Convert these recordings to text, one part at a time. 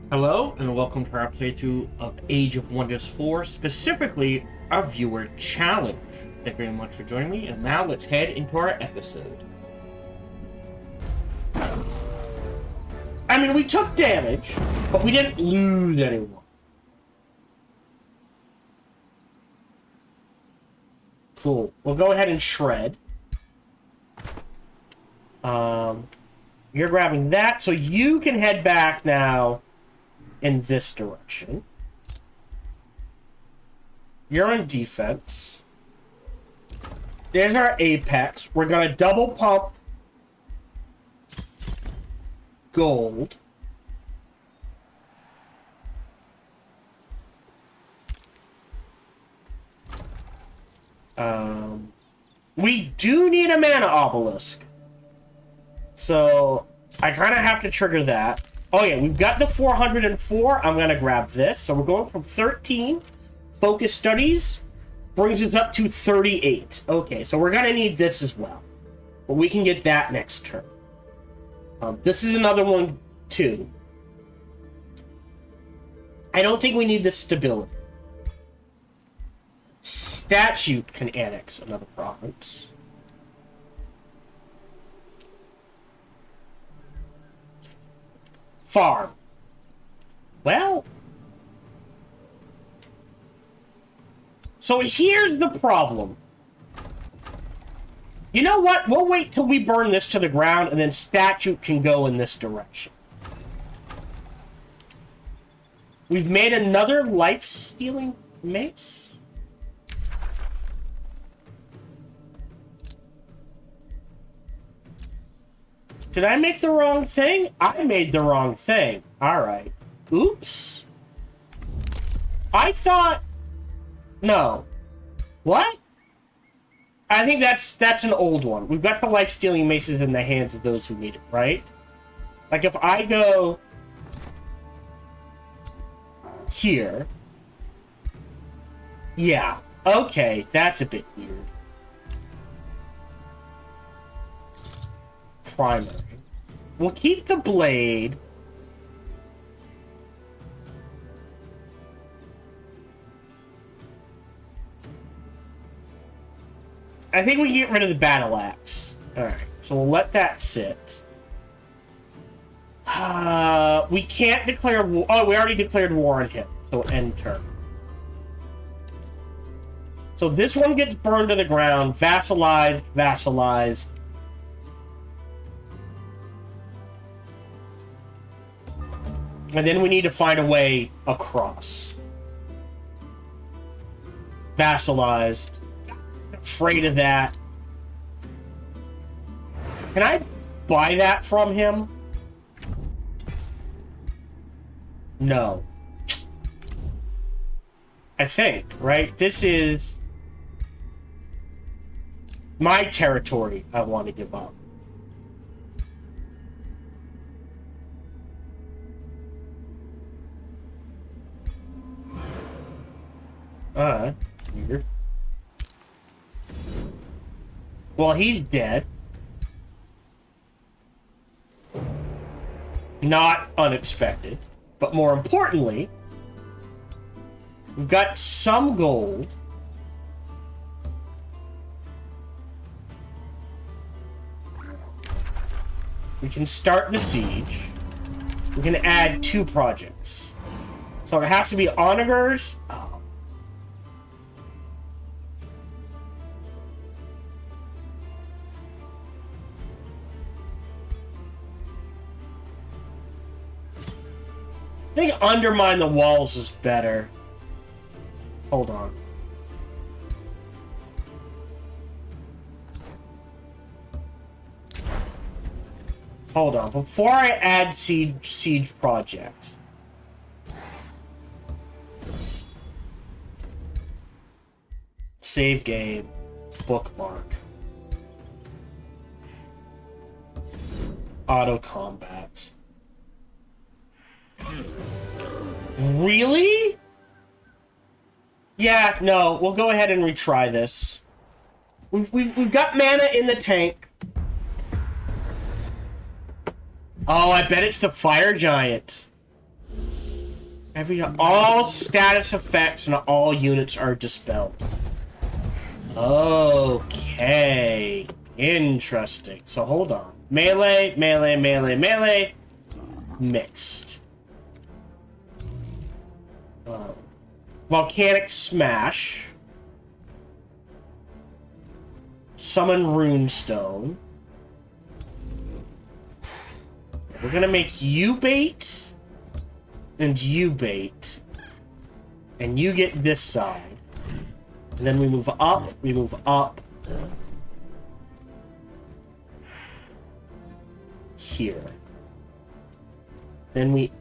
Hello, and welcome to our playthrough of Age of Wonders 4, specifically our viewer challenge. Thank you very much for joining me, and now let's head into our episode. I mean, we took damage, but we didn't lose anyone. Cool. We'll go ahead and shred. You're grabbing that, so you can head back now in this direction. You're in defense. There's our apex. We're gonna double pump gold. We do need a mana obelisk. So I kind of have to trigger that. Oh yeah, we've got the 404. I'm going to grab this. So we're going from 13. Focus studies brings us up to 38. Okay, so we're going to need this as well. But we can get that next turn. This is another one too. I don't think we need the stability. Statute can annex another province. Farm. Well, so here's the problem. You know what? We'll wait till we burn this to the ground, and then statute can go in this direction. We've made another life-stealing mace. Did I make the wrong thing? I made the wrong thing. Alright. Oops. I thought... No. What? I think that's an old one. We've got the life-stealing maces in the hands of those who need it, right? Like if I go... here... Yeah. Okay, that's a bit weird. Primary. We'll keep the blade. I think we can get rid of the battle axe. Alright, so we'll let that sit. We can't declare war. Oh, we already declared war on him. So end turn. So this one gets burned to the ground. Vassalized, vassalized. And then we need to find a way across. Vassalized. Afraid of that. Can I buy that from him? No. I think, right? This is my territory I want to give up. Weird. Well, he's dead. Not unexpected. But more importantly, we've got some gold. We can start the siege. We can add 2 projects. So it has to be onagers. Oh. I think undermine the walls is better. Hold on. Hold on. Before I add siege projects. Save game. Bookmark. Auto combat. Really? Yeah, no, we'll go ahead and retry this. We've got mana in the tank. Oh, I bet it's the fire giant. All status effects and all units are dispelled. Okay. Interesting. So hold on. Melee, melee, melee, melee. Mixed. Volcanic Smash. Summon Runestone. We're gonna make you bait. And you bait. And you get this side. And then we move up. We move up. Here. Then we...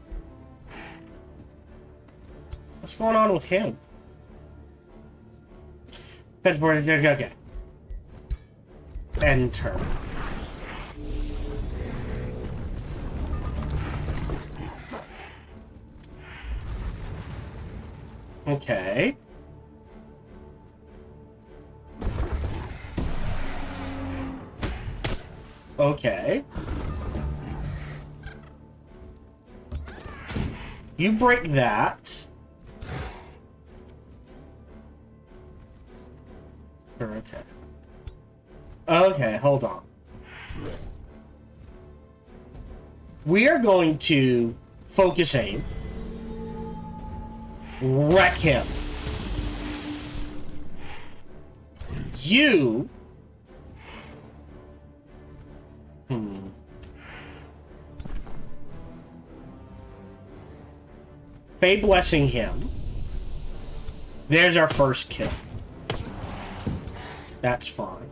What's going on with him? Fedboard, okay. Enter. Okay. Okay. You break that. Okay. Okay, hold on. We are going to focus aim. Wreck him. You... Fey blessing him. There's our first kill. That's fine.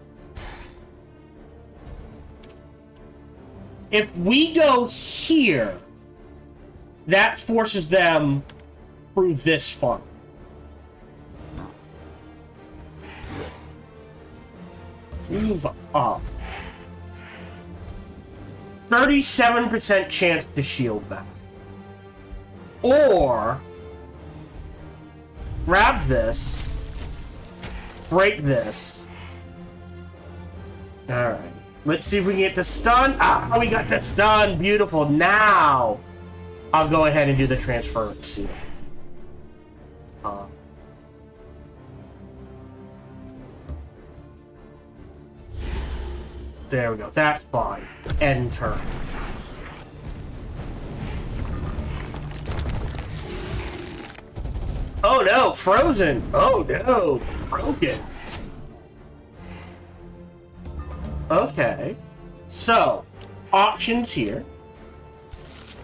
If we go here, that forces them through this funnel. Move up. 37% chance to shield back. Or grab this, break this. Alright. Let's see if we can get to stun. Ah, we got to stun. Beautiful. Now, I'll go ahead and do the transference. There we go. That's fine. End turn. Oh no, frozen. Oh no, broken. Okay. So, options here.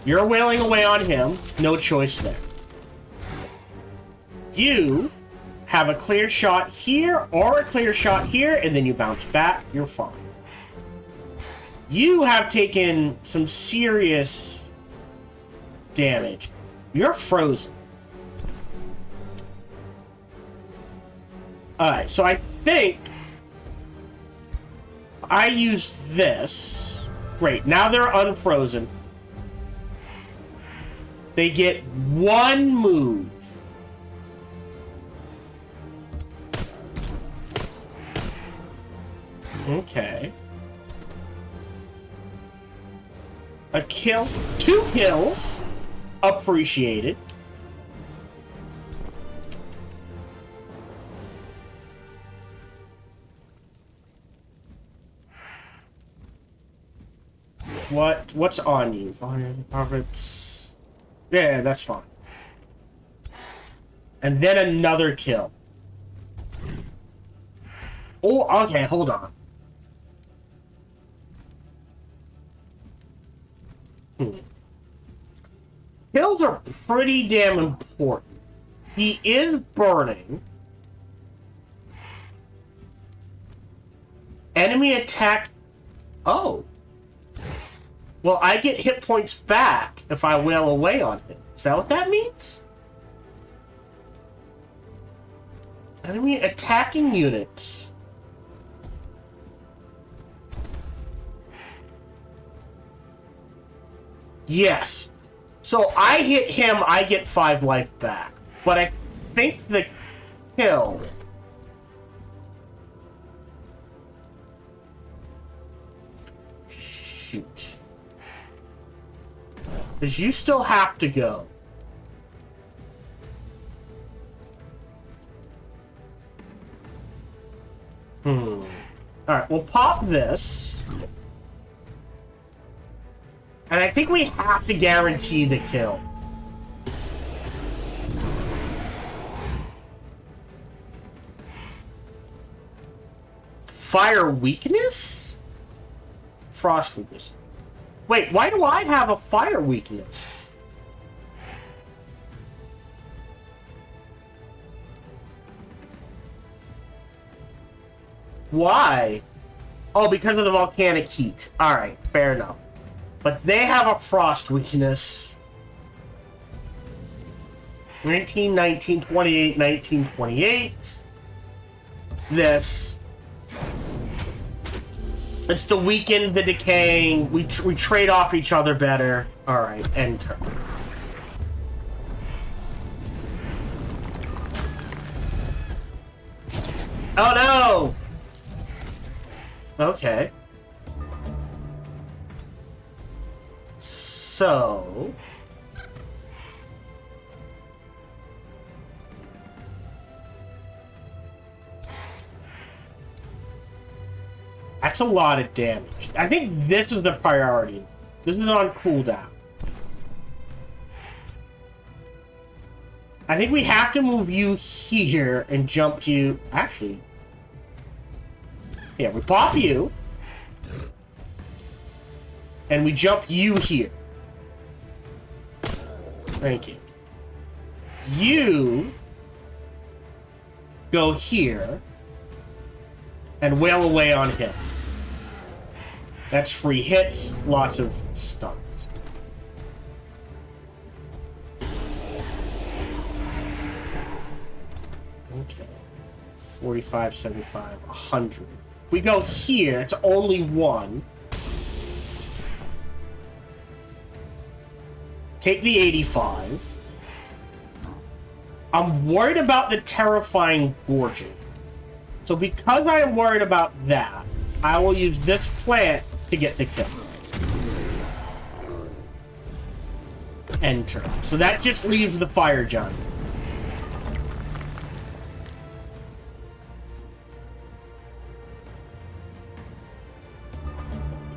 You're wailing away on him. No choice there. You have a clear shot here or a clear shot here, and then you bounce back. You're fine. You have taken some serious damage. You're frozen. Alright, so I think I use this. Great, now they're unfrozen. They get one move. Okay. A kill. 2 kills. Appreciated. What's on you? Profits. Yeah, that's fine. And then another kill. Oh, okay, hold on. Kills are pretty damn important. He is burning. Enemy attack. Oh. Well, I get hit points back if I wail away on him. Is that what that means? Enemy attacking units. Yes. So I hit him, I get 5 life back. But I think the kill... Shoot. Because you still have to go. we'll pop this. And I think we have to guarantee the kill. Fire weakness? Frost weakness. Wait, why do I have a fire weakness? Why? Oh, because of the volcanic heat. Alright, fair enough. But they have a frost weakness. 19, 19, 28, 19, 28. This. It's the weakened, the decaying. We trade off each other better. Alright, end turn. Oh no! Okay. So... That's a lot of damage. I think this is the priority. This is on cooldown. I think we have to move you here and jump you... Actually... Yeah, we pop you. And we jump you here. Thank you. You... go here. And wail away on him. That's free hits, lots of stuns. Okay. 45, 75, 100. We go here, it's only one. Take the 85. I'm worried about the terrifying gorging. So because I am worried about that, I will use this plant to get the kill. Enter. So that just leaves the fire giant.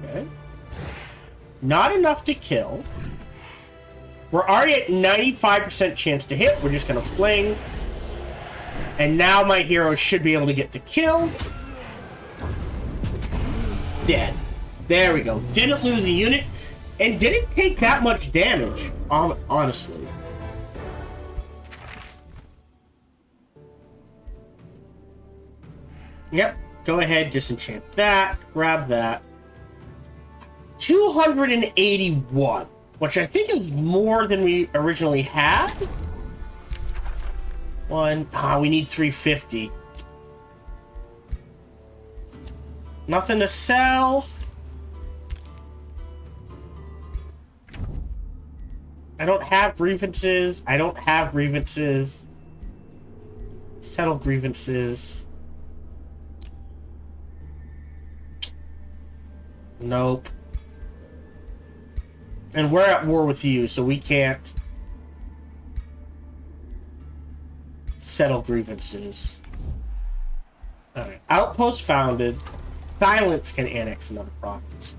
Okay. Not enough to kill. We're already at 95% chance to hit. We're just going to fling. And now my hero should be able to get the kill. Dead. There we go. Didn't lose a unit. And didn't take that much damage, honestly. Yep. Go ahead, disenchant that. Grab that. 281. Which I think is more than we originally had. We need 350. Nothing to sell. I don't have grievances. I don't have grievances. Settle grievances. Nope. And we're at war with you, so we can't settle grievances. Alright. Outpost founded. Silence can annex another province.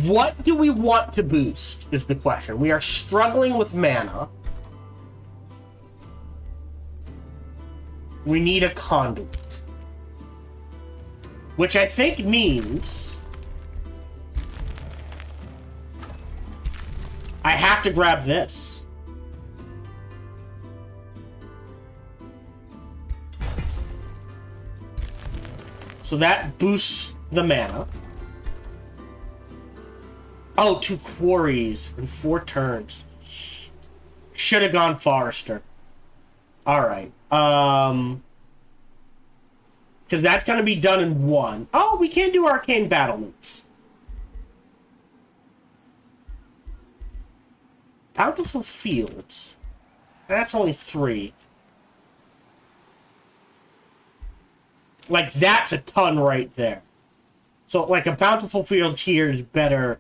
What do we want to boost is the question. We are struggling with mana. We need a conduit. Which I think means I have to grab this. So that boosts the mana. Oh, 2 quarries in 4 turns. Should have gone Forester. Alright. Because that's going to be done in 1. Oh, we can do arcane battlements. Bountiful fields. That's only 3. Like, that's a ton right there. So, like, a bountiful fields here is better,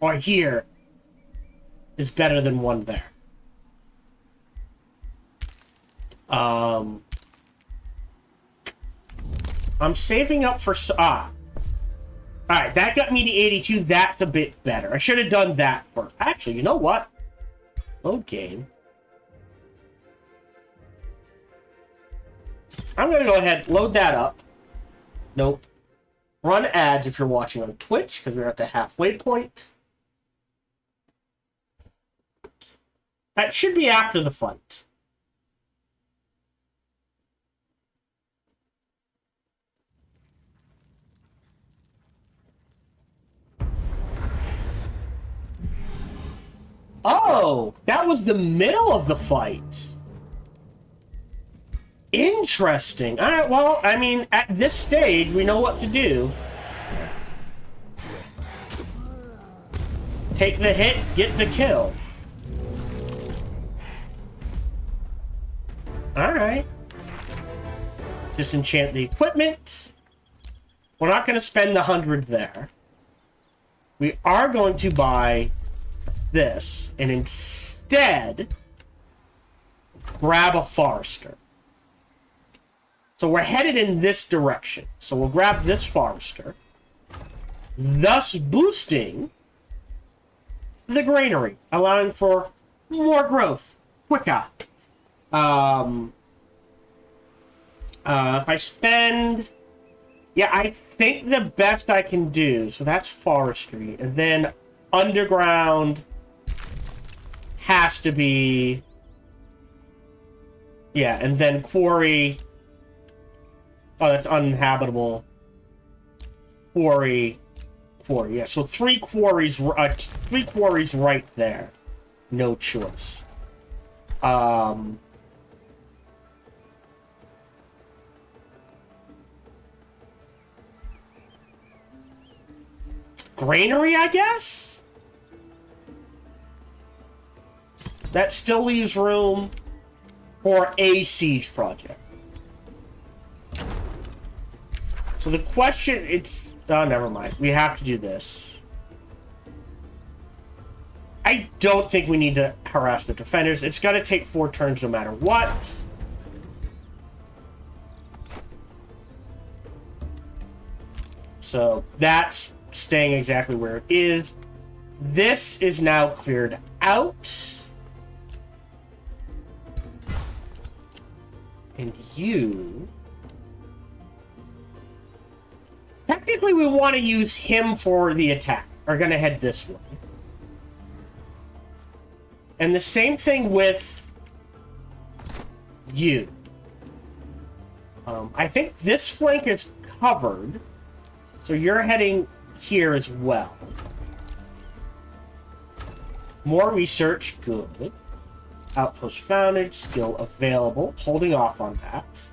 or here is better than 1 there. I'm saving up for... Alright, that got me to 82. That's a bit better. I should have done that first. Actually, you know what? Load game. I'm going to go ahead, load that up. Nope. Run ads if you're watching on Twitch, because we're at the halfway point. That should be after the fight. Oh, that was the middle of the fight. Interesting. All right, well, I mean, at this stage, we know what to do. Take the hit, get the kill. All right. Disenchant the equipment. We're not going to spend the 100 there. We are going to buy this, and instead grab a forester. So we're headed in this direction. So we'll grab this forester, thus boosting the granary, allowing for more growth quicker. If I spend... Yeah, I think the best I can do, so that's forestry, and then underground has to be... Yeah, and then quarry... Oh, that's uninhabitable. Quarry. Yeah, so three quarries right there. No choice. Granary, I guess? That still leaves room for a siege project. So the question, it's... Oh, never mind. We have to do this. I don't think we need to harass the defenders. It's got to take 4 turns no matter what. So that's staying exactly where it is. This is now cleared out. And you... Technically, we want to use him for the attack. We're going to head this way. And the same thing with you. I think this flank is covered. So you're heading here as well. More research. Good. Outpost founded. Skill available. Holding off on that.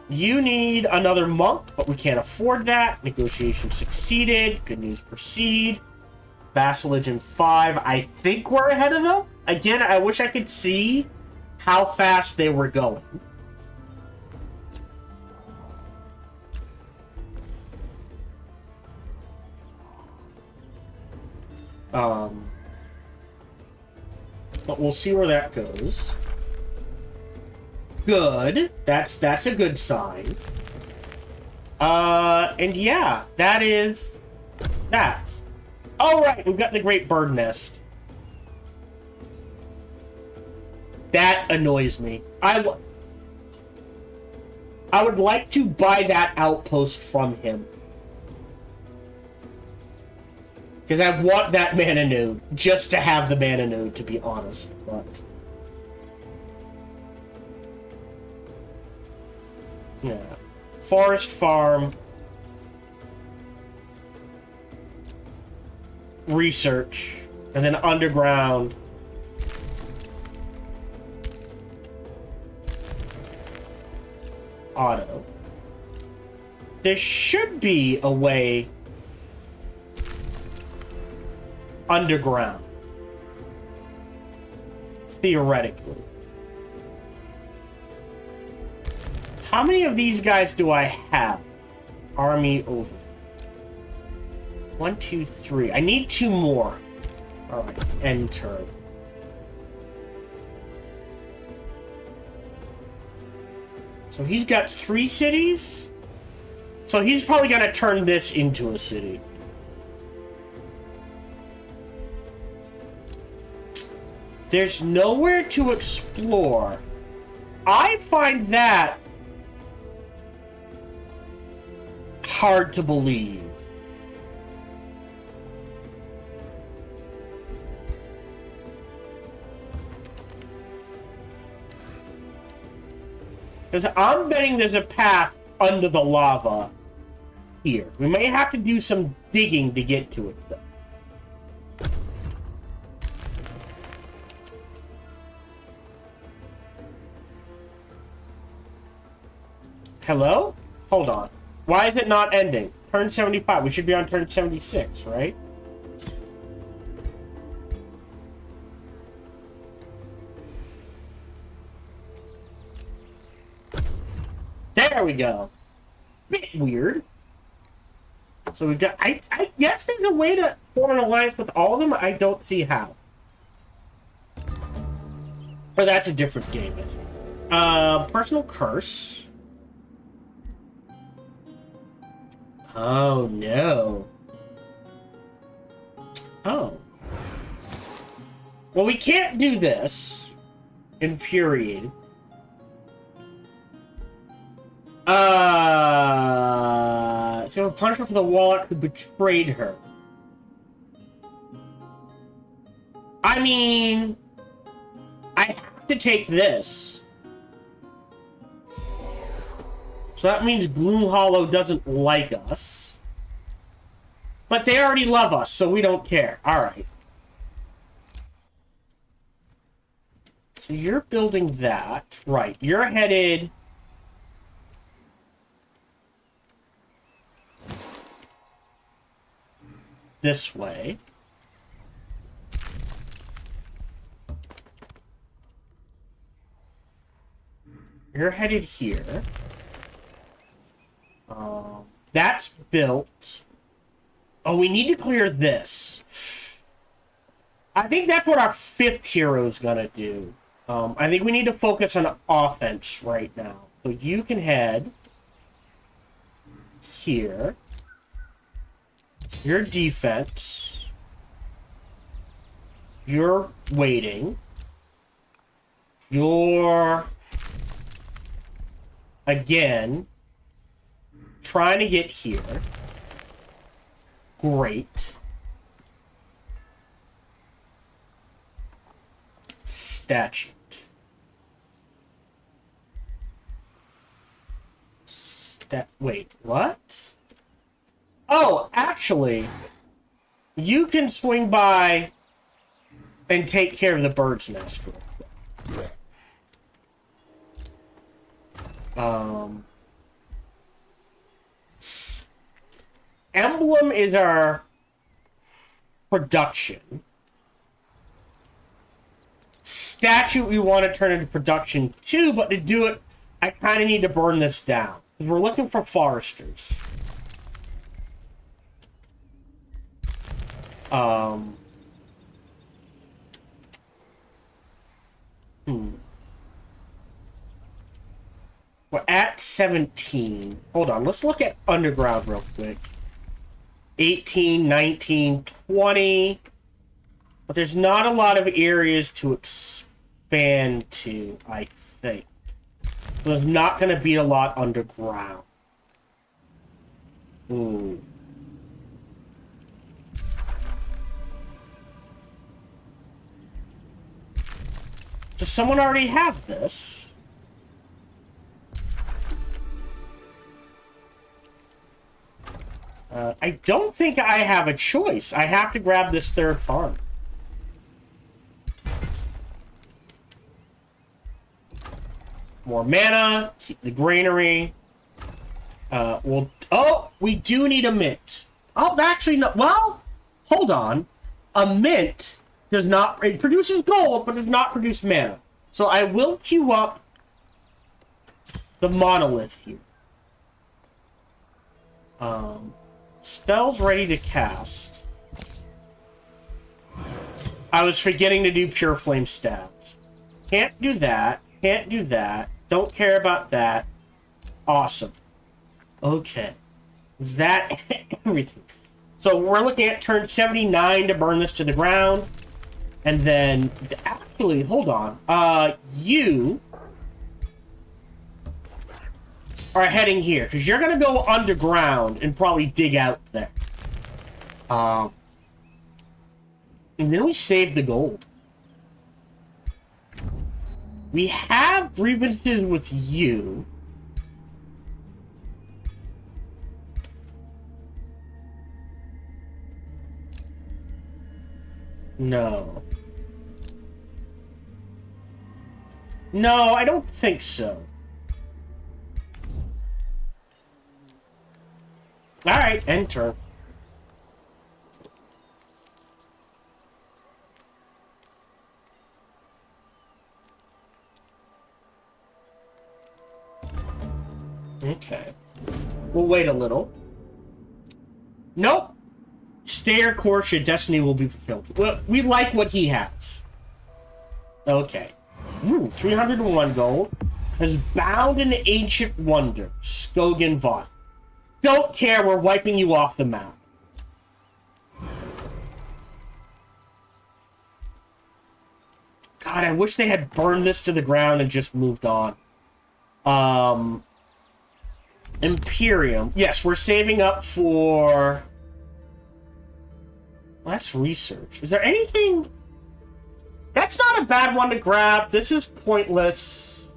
You need another monk, but we can't afford that. Negotiation succeeded. Good news proceed. Vassalage in 5. I think we're ahead of them. Again, I wish I could see how fast they were going. But we'll see where that goes. Good. That's a good sign. And yeah, that is that. All right, we've got the Great Bird Nest. That annoys me. I would like to buy that outpost from him. Because I want that mana node, just to have the mana node, to be honest. But yeah, forest farm, research, and then underground. Auto. There should be a way underground. Theoretically. How many of these guys do I have? Army over. 1, 2, 3. I need 2 more. Alright, end turn. So he's got 3 cities. So he's probably going to turn this into a city. There's nowhere to explore. I find that hard to believe. Because I'm betting there's a path under the lava here. We may have to do some digging to get to it, though. Hello? Hold on. Why is it not ending? Turn 75. We should be on turn 76, right? There we go. Bit weird. So we've got... I guess there's a way to form an alliance with all of them. I don't see how. Or that's a different game, I think. Personal curse. Oh, no. Oh. Well, we can't do this. Infuriated. So a punishment for the warlock who betrayed her. I mean, I have to take this. So that means Gloom Hollow doesn't like us. But they already love us, so we don't care. Alright. So you're building that. Right. You're headed... this way. You're headed here. That's built. Oh, we need to clear this. I think that's what our 5th hero is gonna do. I think we need to focus on offense right now. So you can head here. Your defense. You're waiting. You're again trying to get here. Great. Statute. Wait, what? Oh, actually, you can swing by and take care of the bird's nest real quick. Emblem is our production. Statue we want to turn into production too, but to do it, I kind of need to burn this down. Because we're looking for foresters. We're at 17. Hold on, let's look at underground real quick. 18, 19, 20. But there's not a lot of areas to expand to, I think. There's not going to be a lot underground. Ooh. Does someone already have this? I don't think I have a choice. I have to grab this 3rd farm. More mana, keep the granary. Oh, we do need a mint. Oh, actually, no. Well, hold on. A mint does not... It produces gold, but does not produce mana. So I will queue up the monolith here. Spells ready to cast. I was forgetting to do Pure Flame Stabs. Can't do that. Can't do that. Don't care about that. Awesome. Okay. Is that everything? So we're looking at turn 79 to burn this to the ground. And then, actually, hold on. You are heading here, because you're going to go underground and probably dig out there. And then we save the gold. We have grievances with you. No. No, I don't think so. Alright, enter. Okay. We'll wait a little. Nope. Stay your course, your destiny will be fulfilled. Well, we like what he has. Okay. 301 gold. Has bound an ancient wonder, Skogan Vaught. Don't care, we're wiping you off the map. God, I wish they had burned this to the ground and just moved on. Imperium. Yes, we're saving up for... Well, that's research. Is there anything... That's not a bad one to grab. This is pointless.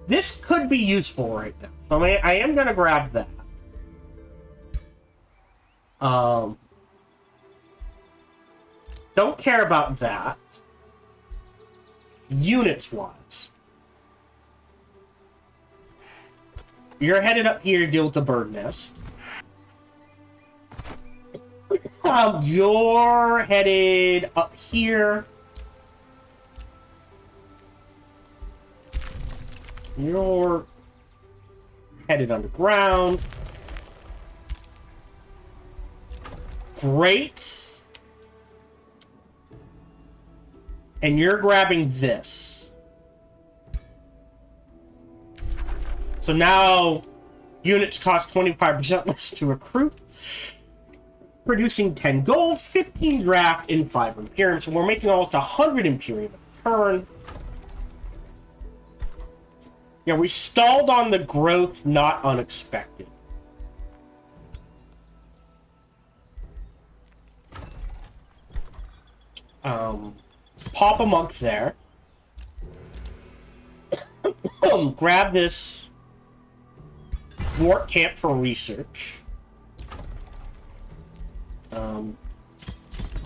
This could be useful right now. So I am going to grab that. Don't care about that. Units-wise. You're headed up here to deal with the bird nest. You're headed up here. You're headed underground. Great. And you're grabbing this. So now units cost 25% less to recruit. Producing 10 gold, 15 draft, and 5 Imperium. So we're making almost 100 Imperium a turn. Yeah, we stalled on the growth, not unexpected. Pop a monk there. Grab this Wart Camp for research.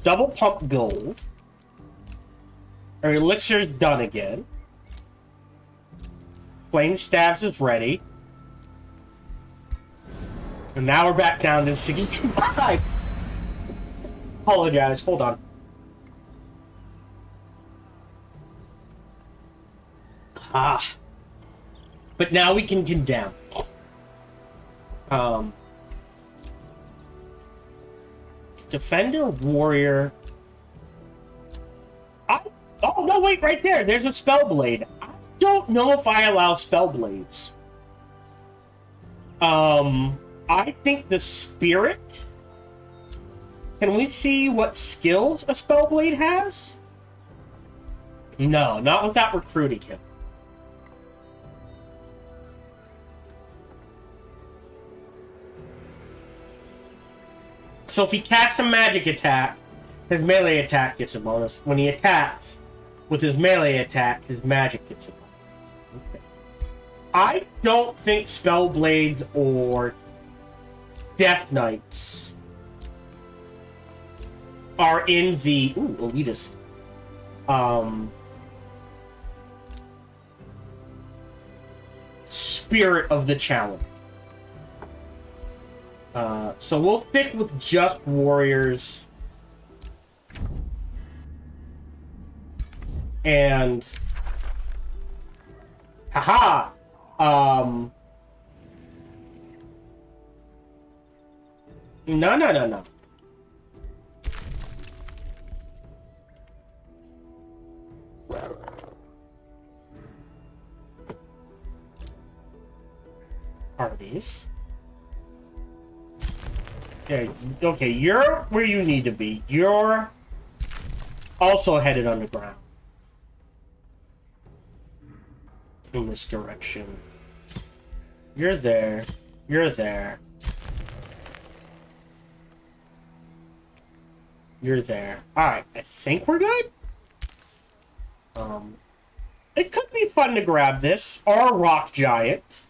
Double pump gold. Our elixir's done again. Flame Stabs is ready. And now we're back down to 65. Apologize, hold on. But now we can condemn. Defender, warrior. Oh no, wait, right there. There's a Spellblade. I don't know if I allow Spellblades. I think the Spirit. Can we see what skills a Spellblade has? No, not without recruiting him. So if he casts a magic attack, his melee attack gets a bonus. When he attacks with his melee attack, his magic gets a bonus. Okay. I don't think Spellblades or Death Knights are in the... Ooh, elitist. Spirit of the challenge. So we'll stick with just warriors. And... Haha! No. vitalize. Yeah, okay, you're where you need to be. You're also headed underground. In this direction. You're there. You're there. You're there. Alright, I think we're good. It could be fun to grab this, or a rock giant.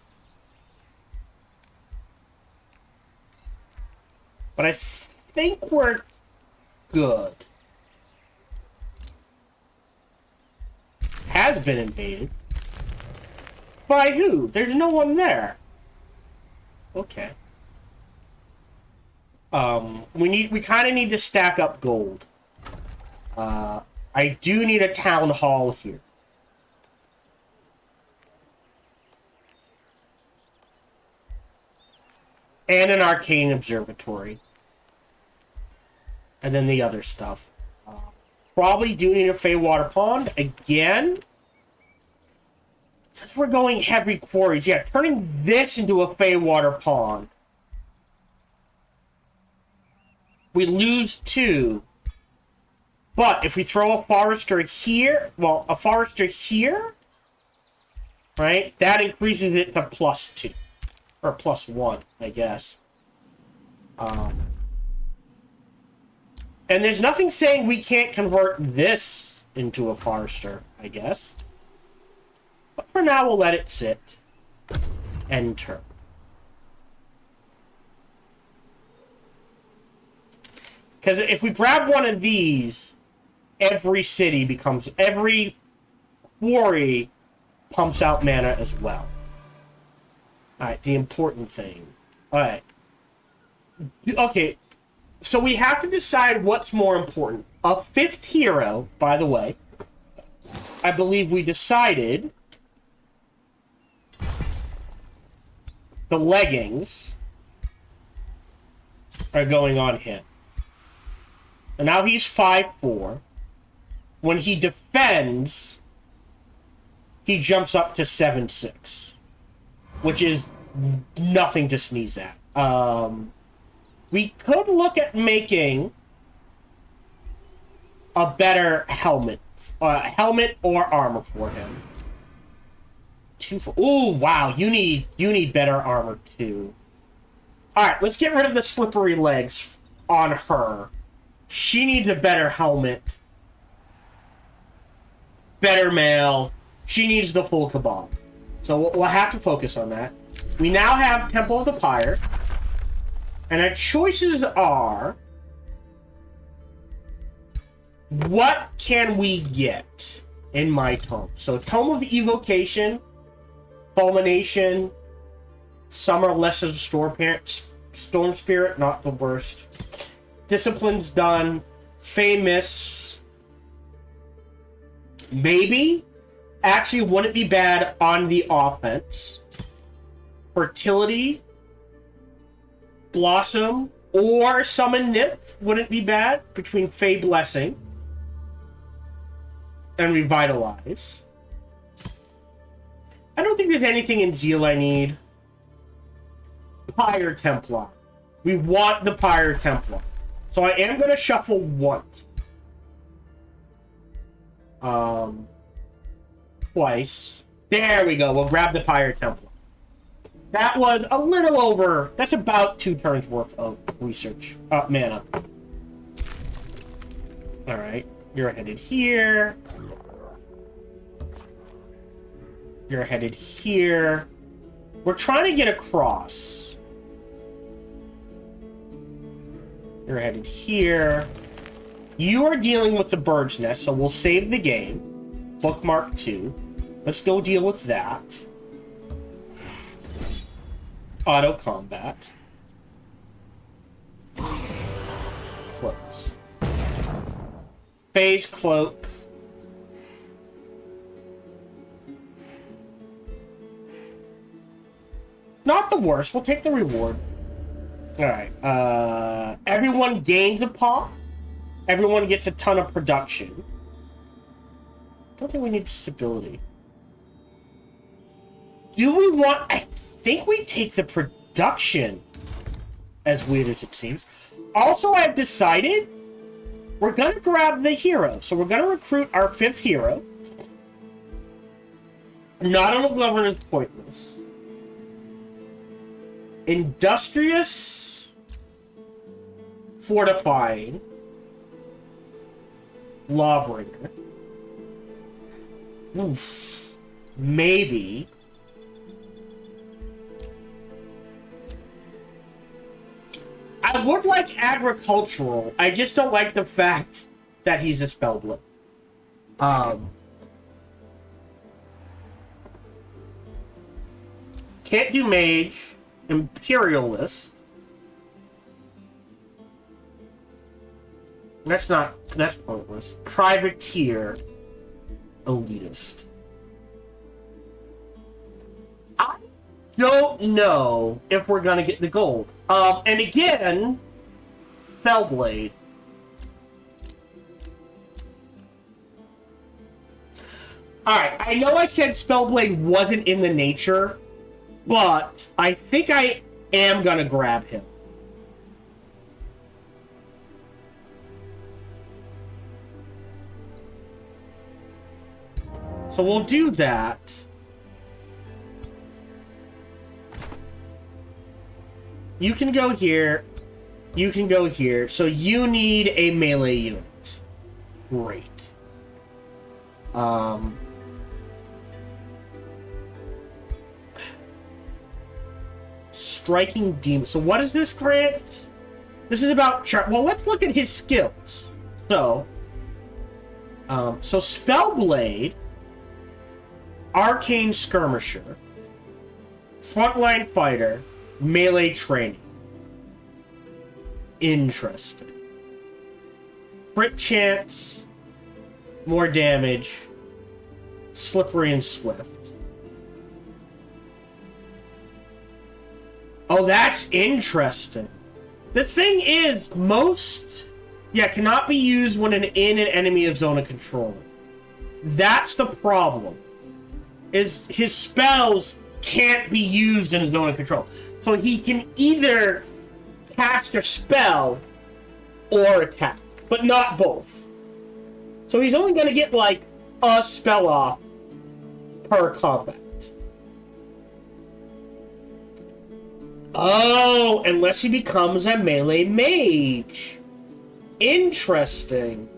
But I think we're good. Has been invaded. By who? There's no one there. Okay. We kind of need to stack up gold. I do need a town hall here. And an arcane observatory. And then the other stuff. Probably do need a Feywater Pond. Again. Since we're going heavy quarries. Yeah, turning this into a Feywater Pond. We lose 2. But if we throw a forester here, well, a forester here, right, that increases it to +2. Or +1, I guess. And there's nothing saying we can't convert this into a forester, I guess. But for now, we'll let it sit. Enter. Because if we grab one of these, every quarry pumps out mana as well. Alright, the important thing. Alright. Okay, so we have to decide what's more important. A 5th hero, by the way. I believe we decided the leggings are going on him. And now he's 5'4". When he defends, he jumps up to 7'6", which is nothing to sneeze at. We could look at making a better helmet. Helmet or armor for him. Ooh, wow, you need better armor too. Alright, let's get rid of the slippery legs on her. She needs a better helmet. Better mail. She needs the full cabal. So we'll have to focus on that. We now have Temple of the Pyre. And our choices are... what can we get in my tome? So Tome of Evocation, Fulmination, Summer Lesser Storm Spirit, not the worst. Discipline's done. Famous. Maybe. Actually, wouldn't be bad on the offense. Fertility. Blossom. Or Summon Nymph wouldn't be bad. Between Fey Blessing and Revitalize. I don't think there's anything in Zeal I need. Pyre Templar. We want the Pyre Templar. So I am going to shuffle once. Twice. There we go. We'll grab the Pyre Templar. That was a little over... that's about 2 turns worth of research. Mana. Alright. You're headed here. You're headed here. We're trying to get across. You're headed here. You are dealing with the bird's nest, so we'll save the game. Bookmark 2. Let's go deal with that. Auto combat. Close. Phase cloak. Not the worst. We'll take the reward. Alright. Everyone gains a pop. Everyone gets a ton of production. Don't think we need stability. Do we want... I think we take the production, as weird as it seems. Also, I've decided we're going to grab the hero. So we're going to recruit our 5th hero. Not on a governance pointless. Industrious. Fortifying. Lawbringer. Oof. Maybe. I would like agricultural. I just don't like the fact that he's a spellbook. Can't do mage. Imperialist. That's pointless. Privateer. Elitist. I don't know if we're gonna get the gold. And again, Spellblade. Alright, I know I said Spellblade wasn't in the nature, but I think I am gonna grab him. So we'll do that. You can go here. You can go here. So you need a melee unit. Great. Striking demon. So what is this grant? This is about well, let's look at his skills. So Spellblade, Arcane Skirmisher, Frontline Fighter, Melee Training. Interesting. Crit chance, more damage, slippery and swift. Oh, that's interesting. The thing is, cannot be used when in an enemy of zone of control. That's the problem. Is his spells can't be used in his zone of control. So he can either cast a spell or attack, but not both. So he's only going to get like a spell off per combat. Oh, unless he becomes a melee mage. Interesting.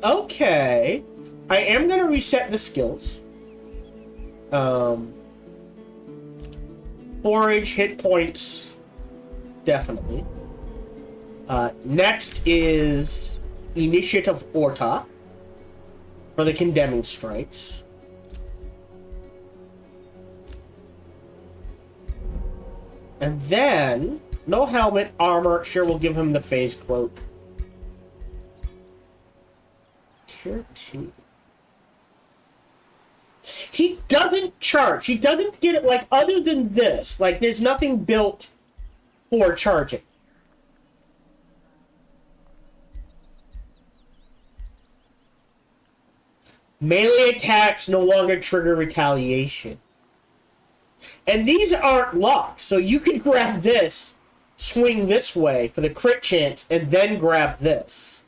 Okay. I am going to reset the skills. Forage, hit points. Definitely. Next is Initiative Orta for the Condemning Strikes. And then, no helmet, armor. Sure, we'll give him the phase cloak. Tier 2. He doesn't charge. He doesn't get it, like, other than this. Like, there's nothing built for charging. Melee attacks no longer trigger retaliation. And these aren't locked, so you can grab this, swing this way for the crit chance, and then grab this.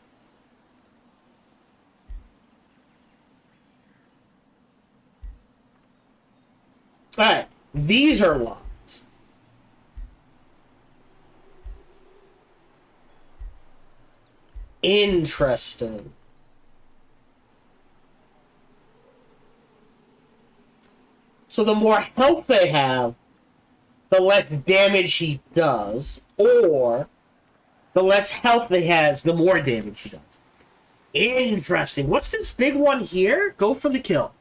Alright, these are locked. Interesting. So the more health they have, the less damage he does, or the less health they has, the more damage he does. Interesting. What's this big one here? Go for the kill.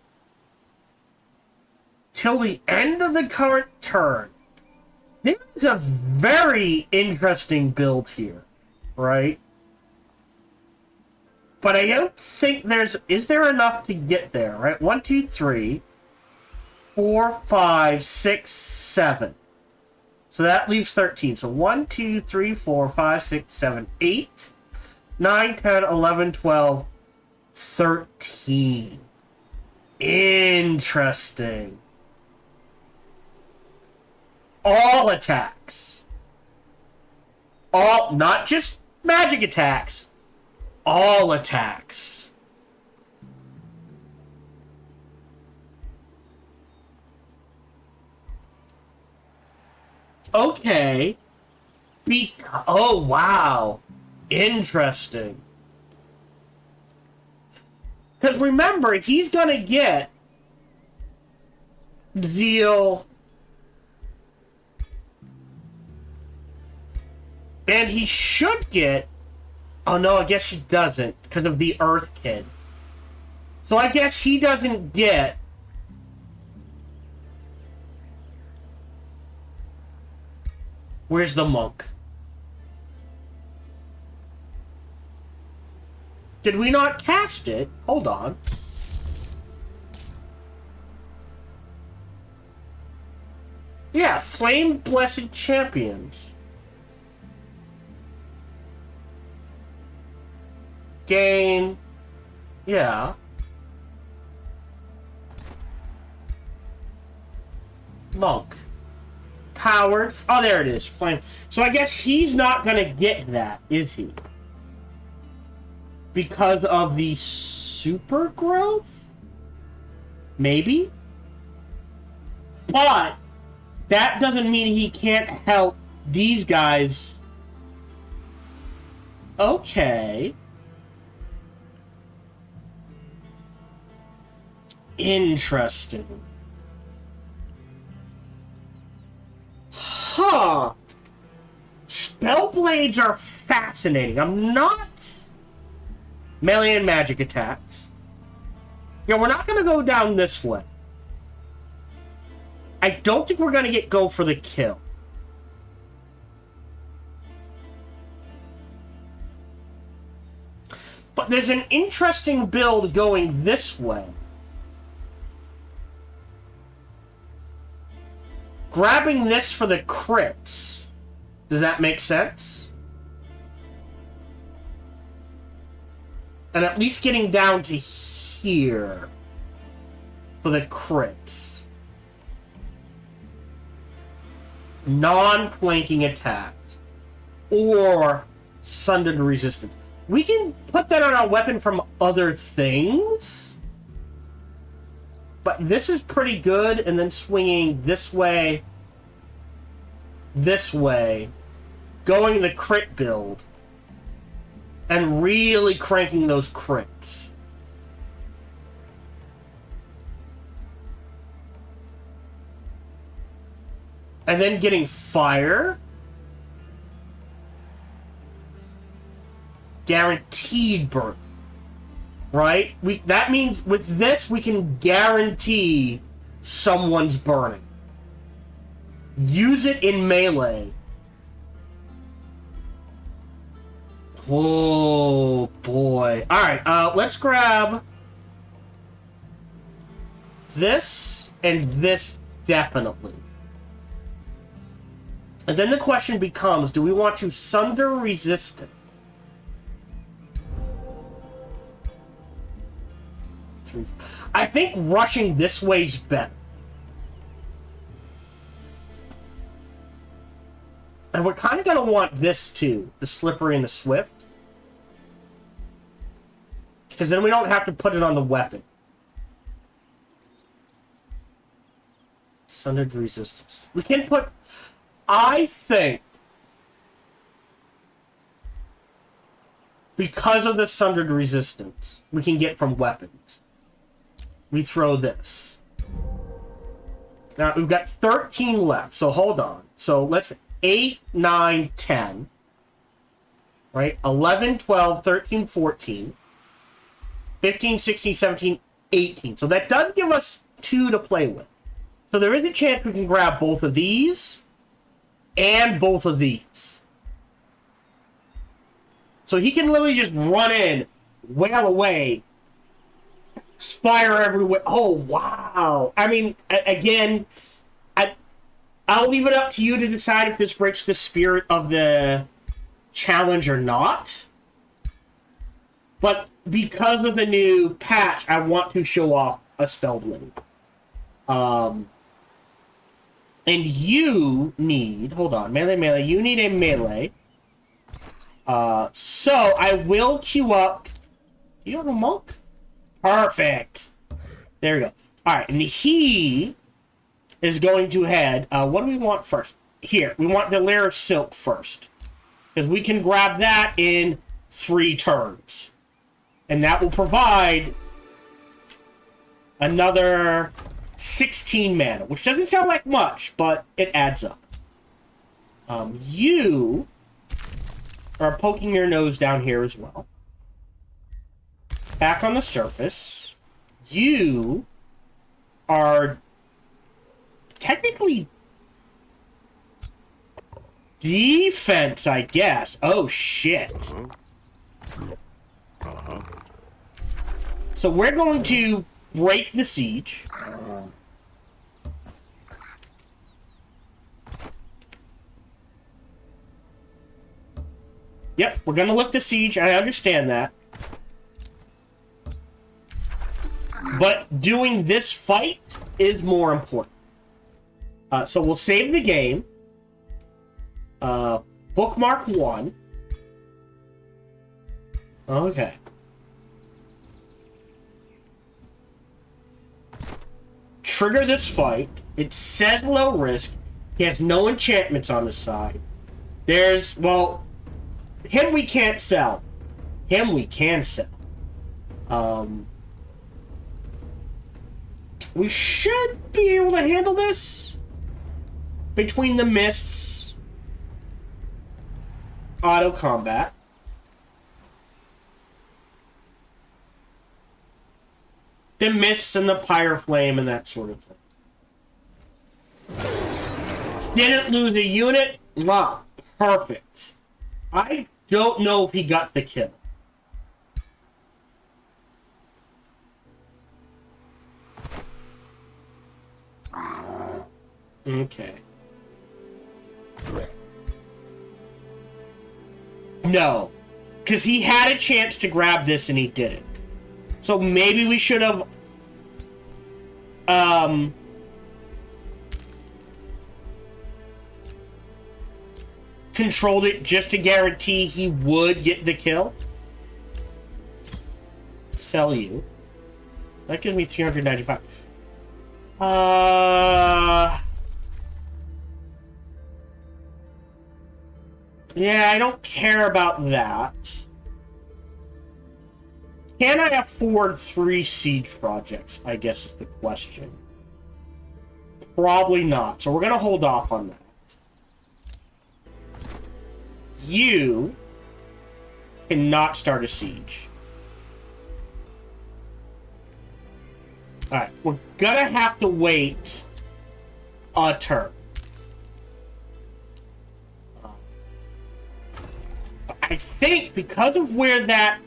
Till the end of the current turn. This is a very interesting build here, right? But I don't think is there enough to get there, right? 1, 2, 3, 4, 5, 6, 7. So that leaves 13. So 1, 2, 3, 4, 5, 6, 7, 8, 9, 10, 11, 12, 13. Interesting. All attacks. All, not just magic attacks. All attacks. Okay. Oh, wow. Interesting. Because remember, he's going to get Zeal. And he should get... Oh, no, I guess he doesn't because of the Earth Kid. So I guess he doesn't get... Where's the monk? Did we not cast it? Hold on. Yeah, Flame Blessed Champions. Gain. Yeah. Monk. Powered. Oh, there it is. Flame. So I guess he's not gonna get that, is he? Because of the super growth? Maybe? But that doesn't mean he can't help these guys. Okay. Interesting. Huh. Spellblades are fascinating. I'm not... Melee and magic attacks. Yeah, we're not going to go down this way. I don't think we're going to go for the kill. But there's an interesting build going this way. Grabbing this for the crits. Does that make sense? And at least getting down to here for the crits. Non-flanking attacks. Or sundered resistance. We can put that on our weapon from other things. But this is pretty good. And then swinging this way. This way. Going the crit build. And really cranking those crits. And then getting fire. Guaranteed burn. Right? That means with this we can guarantee someone's burning. Use it in melee. Oh, boy. Alright, let's grab this and this definitely. And then the question becomes, do we want to sunder resistant? I think rushing this way's better. And we're kind of going to want this too. The slippery and the swift. Because then we don't have to put it on the weapon. Sundered resistance. We can put... I think... Because of the sundered resistance, we can get from weapons. We throw this. Now, we've got 13 left, so hold on. So let's... 8, 9, 10. Right? 11, 12, 13, 14. 15, 16, 17, 18. So that does give us 2 to play with. So there is a chance we can grab both of these and both of these. So he can literally just run in, wail away, fire everywhere. Oh, wow. I mean, again, I'll leave it up to you to decide if this breaks the spirit of the challenge or not. But because of the new patch, I want to show off a spelled wing. And you need... Hold on. Melee. You need a melee. So I will queue up... Do you have a monk? Perfect. There we go. Alright, and he is going to head... what do we want first? Here, we want the layer of silk first. Because we can grab that in 3 turns. And that will provide another 16 mana, which doesn't sound like much, but it adds up. You are poking your nose down here as well. Back on the surface. You are technically defense, I guess. Oh, shit. So we're going to break the siege. Yep, we're going to lift the siege. I understand that. But doing this fight is more important. So we'll save the game. Bookmark 1. Okay. Trigger this fight. It says low risk. He has no enchantments on his side. There's, well, him we can't sell. Him we can sell. We should be able to handle this. Between the mists. Auto combat. The mists and the pyre flame and that sort of thing. Didn't lose a unit? Wow, perfect. I don't know if he got the kill. Okay. No. Because he had a chance to grab this and he didn't. So maybe we should have... controlled it just to guarantee he would get the kill. Sell you. That gives me 395. Yeah, I don't care about that. Can I afford 3 siege projects, I guess is the question. Probably not, so we're going to hold off on that. You cannot start a siege. Alright, we're going to have to wait a turn. I think because of where that...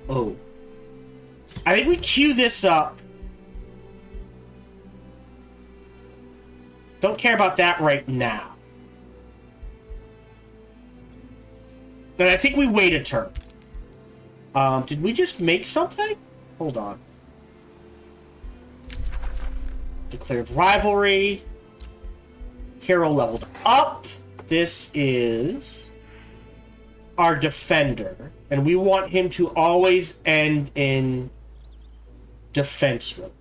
Oh. I think we queue this up. Don't care about that right now. But I think we wait a turn. Did we just make something? Hold on. Declared rivalry. Hero leveled up. This is our defender. And we want him to always end in defense mode.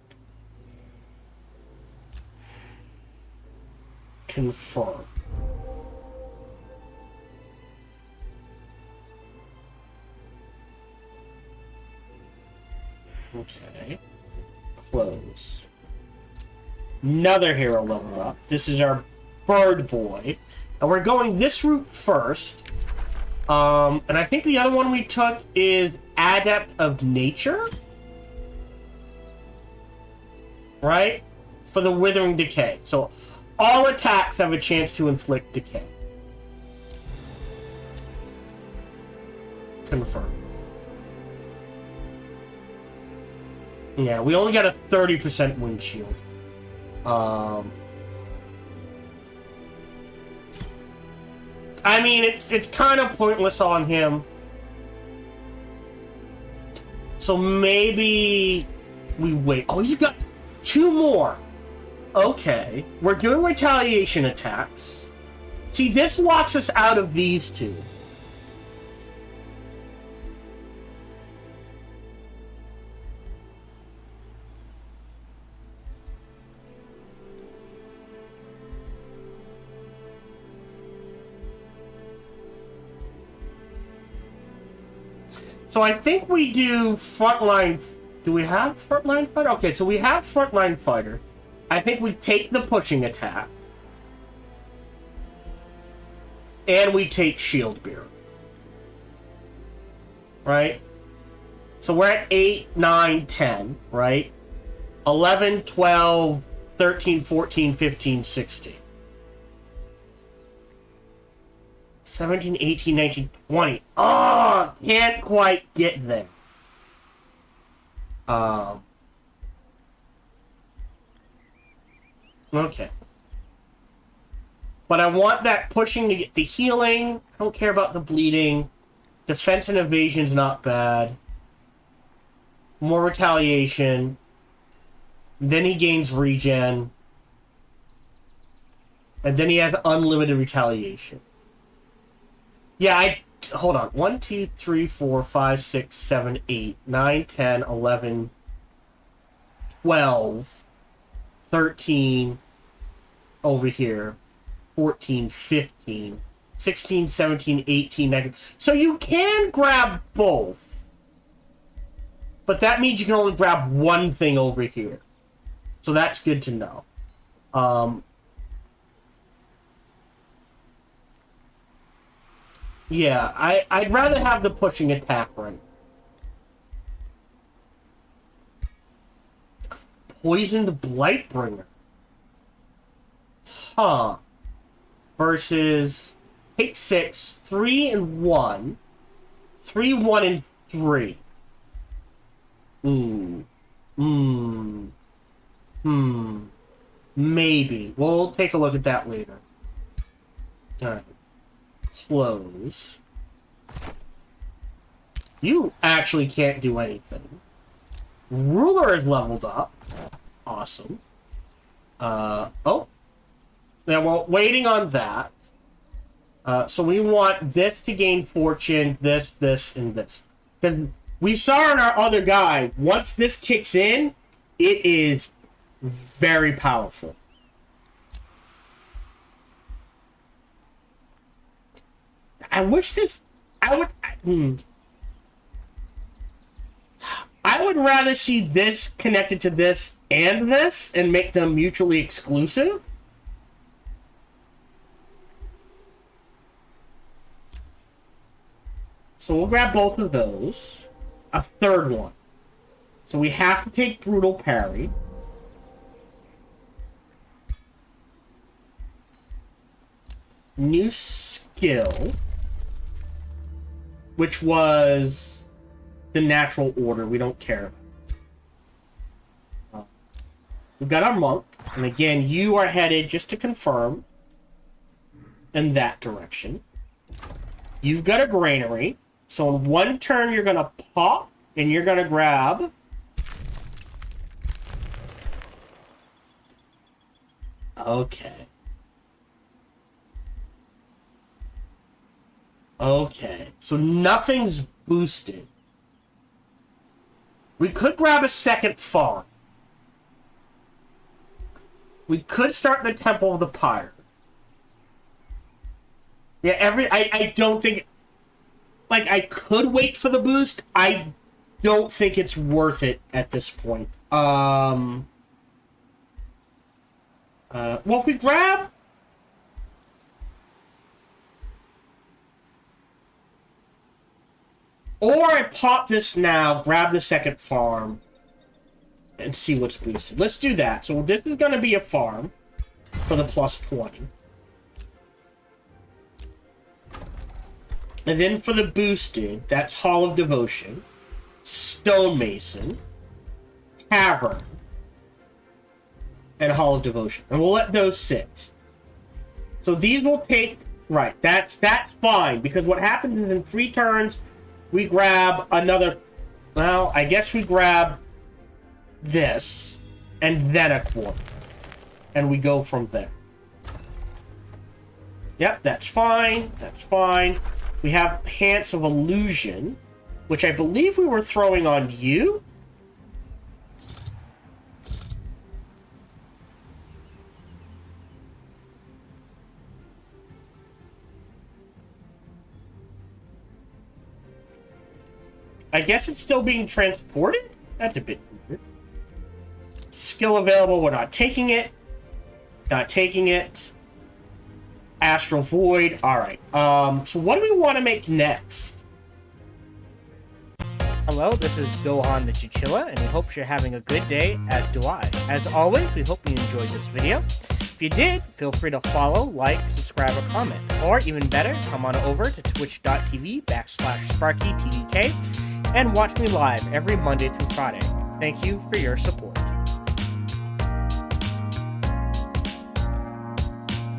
Confirm. Okay. Close. Another hero leveled up. This is our bird boy. And we're going this route first. And I think the other one we took is Adept of Nature. Right? For the Withering Decay. So all attacks have a chance to inflict decay. Confirm. Yeah, we only got a 30% windshield. I mean, it's kind of pointless on him. So maybe we wait. Oh, he's got 2 more. Okay. We're doing retaliation attacks. See, this locks us out of these 2. So I think we do frontline. Do we have frontline fighter? Okay, so we have frontline fighter. I think we take the pushing attack. And we take shield bearer. Right? So we're at 8, 9, 10, right? 11, 12, 13, 14, 15, 16. 17, 18, 19, 20. Oh, can't quite get there. Okay. But I want that pushing to get the healing. I don't care about the bleeding. Defense and evasion's not bad. More retaliation. Then he gains regen. And then he has unlimited retaliation. Yeah, hold on. 1, 2, 3, 4, 5, 6, 7, 8, 9, 10, 11, 12, 13, over here, 14, 15, 16, 17, 18, 19. So you can grab both. But that means you can only grab one thing over here. So that's good to know. Yeah, I'd rather have the pushing attack right. Poisoned Blightbringer. Huh. Versus take 6, 3 and 1. 3, 1 and 3. Maybe. We'll take a look at that later. Alright. Close. You actually can't do anything. Ruler is leveled up. Awesome. Oh. Now we're waiting on that. So we want this to gain fortune, this, and this. Because we saw in our other guy, once this kicks in, it is very powerful. I wish this... I would rather see this connected to this and this and make them mutually exclusive. So we'll grab both of those. A third one. So we have to take Brutal Parry. New skill. Which was the natural order. We don't care about it. We've got our monk. And again, you are headed, just to confirm, in that direction. You've got a granary. So in one turn, you're going to pop, and you're going to grab... Okay. Okay. So nothing's boosted. We could grab a second farm. We could start the Temple of the Pyre. Yeah, I don't think... Like, I could wait for the boost. I don't think it's worth it at this point. Well, if we grab... Or I pop this now, grab the second farm, and see what's boosted. Let's do that. So this is going to be a farm for the plus 20. And then for the boosted, that's Hall of Devotion, Stonemason, Tavern, and Hall of Devotion. And we'll let those sit. So these will take Right, that's fine, because what happens is in 3 turns, we grab another... Well, I guess we grab this, and then a quarter. And we go from there. Yep, that's fine. That's fine. We have Hands of Illusion, which I believe we were throwing on you. I guess it's still being transported? That's a bit weird. Skill available, we're not taking it. Not taking it. Astral Void, alright. So what do we want to make next? Hello, this is Gohan the Chinchilla, and we hope you're having a good day, as do I. As always, we hope you enjoyed this video. If you did, feel free to follow, like, subscribe, or comment. Or, even better, come on over to twitch.tv/SparkyTDK and watch me live every Monday through Friday. Thank you for your support.